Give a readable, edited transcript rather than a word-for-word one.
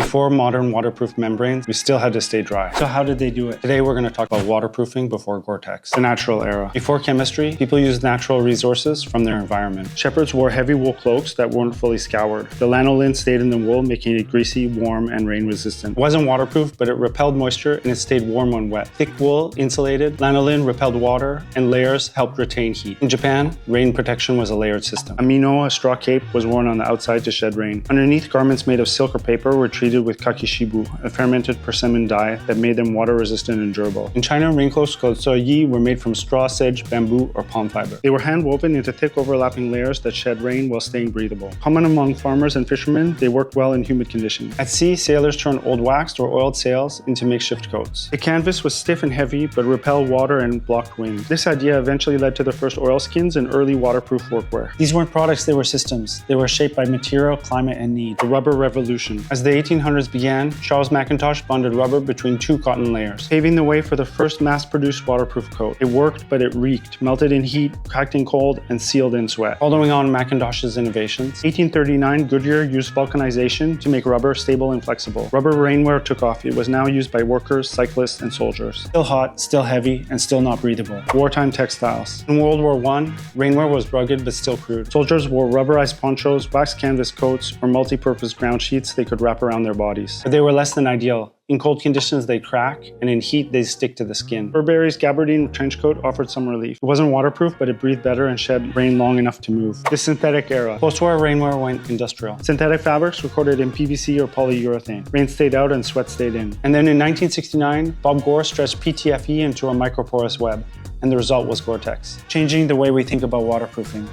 Before modern waterproof membranes, we still had to stay dry. So how did they do it? Today we're going to talk about waterproofing before Gore-Tex, the natural era. Before chemistry, people used natural resources from their environment. Shepherds wore heavy wool cloaks that weren't fully scoured. The lanolin stayed in the wool, making it greasy, warm, and rain resistant. It wasn't waterproof, but it repelled moisture and it stayed warm when wet. Thick wool insulated, lanolin repelled water, and layers helped retain heat. In Japan, rain protection was a layered system. A mino, a straw cape, was worn on the outside to shed rain. Underneath, garments made of silk or paper were treated with kakishibu, a fermented persimmon dye that made them water resistant and durable. In China, raincoats called soyi were made from straw, sedge, bamboo, or palm fiber. They were hand woven into thick overlapping layers that shed rain while staying breathable. Common among farmers and fishermen, they worked well in humid conditions. At sea, sailors turned old waxed or oiled sails into makeshift coats. The canvas was stiff and heavy, but repelled water and blocked wind. This idea eventually led to the first oilskins and early waterproof workwear. These weren't products, they were systems. They were shaped by material, climate, and need. The rubber revolution. As the 1800s began, Charles Mackintosh bonded rubber between two cotton layers, paving the way for the first mass-produced waterproof coat. It worked, but it reeked, melted in heat, cracked in cold, and sealed in sweat. Following on Mackintosh's innovations, 1839, Goodyear used vulcanization to make rubber stable and flexible. Rubber rainwear took off. It was now used by workers, cyclists, and soldiers. Still hot, still heavy, and still not breathable. Wartime textiles. In World War I, rainwear was rugged but still crude. Soldiers wore rubberized ponchos, waxed canvas coats, or multi-purpose ground sheets they could wrap around their bodies. But they were less than ideal. In cold conditions, they'd crack, and in heat, they'd stick to the skin. Burberry's gabardine trench coat offered some relief. It wasn't waterproof, but it breathed better and shed rain long enough to move. The synthetic era. Post-war rainwear went industrial. Synthetic fabrics were coated in PVC or polyurethane. Rain stayed out and sweat stayed in. And then in 1969, Bob Gore stretched PTFE into a microporous web, and the result was Gore-Tex, changing the way we think about waterproofing.